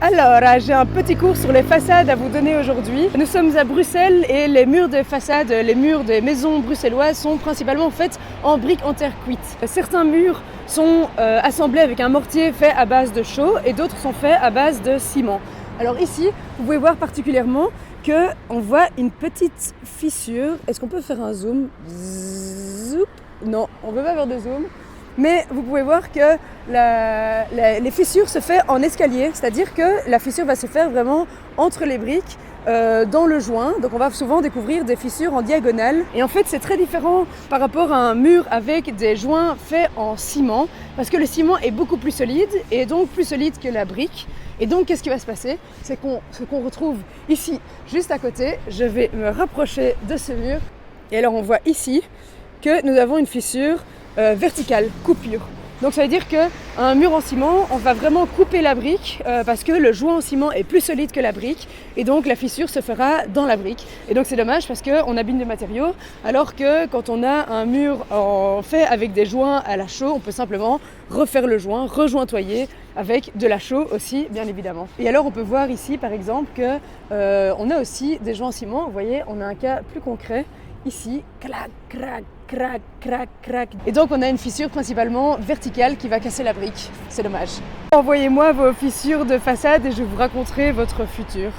Alors, j'ai un petit cours sur les façades à vous donner aujourd'hui. Nous sommes à Bruxelles et les murs de façade, les murs des maisons bruxelloises sont principalement faits en briques en terre cuite. Certains murs sont assemblés avec un mortier fait à base de chaux et d'autres sont faits à base de ciment. Alors ici, vous pouvez voir particulièrement qu'on voit une petite fissure. Est-ce qu'on peut faire un zoom? Zoup. Non, on ne peut pas faire de zoom. Mais vous pouvez voir que les fissures se font en escalier, c'est-à-dire que la fissure va se faire vraiment entre les briques, dans le joint. Donc on va souvent découvrir des fissures en diagonale. Et en fait c'est très différent par rapport à un mur avec des joints faits en ciment, parce que le ciment est beaucoup plus solide, et donc plus solide que la brique. Et donc qu'est-ce qui va se passer? C'est ce qu'on retrouve ici, juste à côté. Je vais me rapprocher de ce mur. Et alors on voit ici que nous avons une fissure verticale, coupure. Donc ça veut dire qu'un mur en ciment, on va vraiment couper la brique parce que le joint en ciment est plus solide que la brique et donc la fissure se fera dans la brique. Et donc c'est dommage parce qu'on abîme des matériaux, alors que quand on a un mur fait avec des joints à la chaux, on peut simplement refaire le joint, rejointoyer avec de la chaux aussi, bien évidemment. Et alors on peut voir ici par exemple qu'on a aussi des joints en ciment. Vous voyez, on a un cas plus concret. Ici, clac, crac, crac, crac, crac. Et donc on a une fissure principalement verticale qui va casser la brique. C'est dommage. Envoyez-moi vos fissures de façade et je vous raconterai votre futur.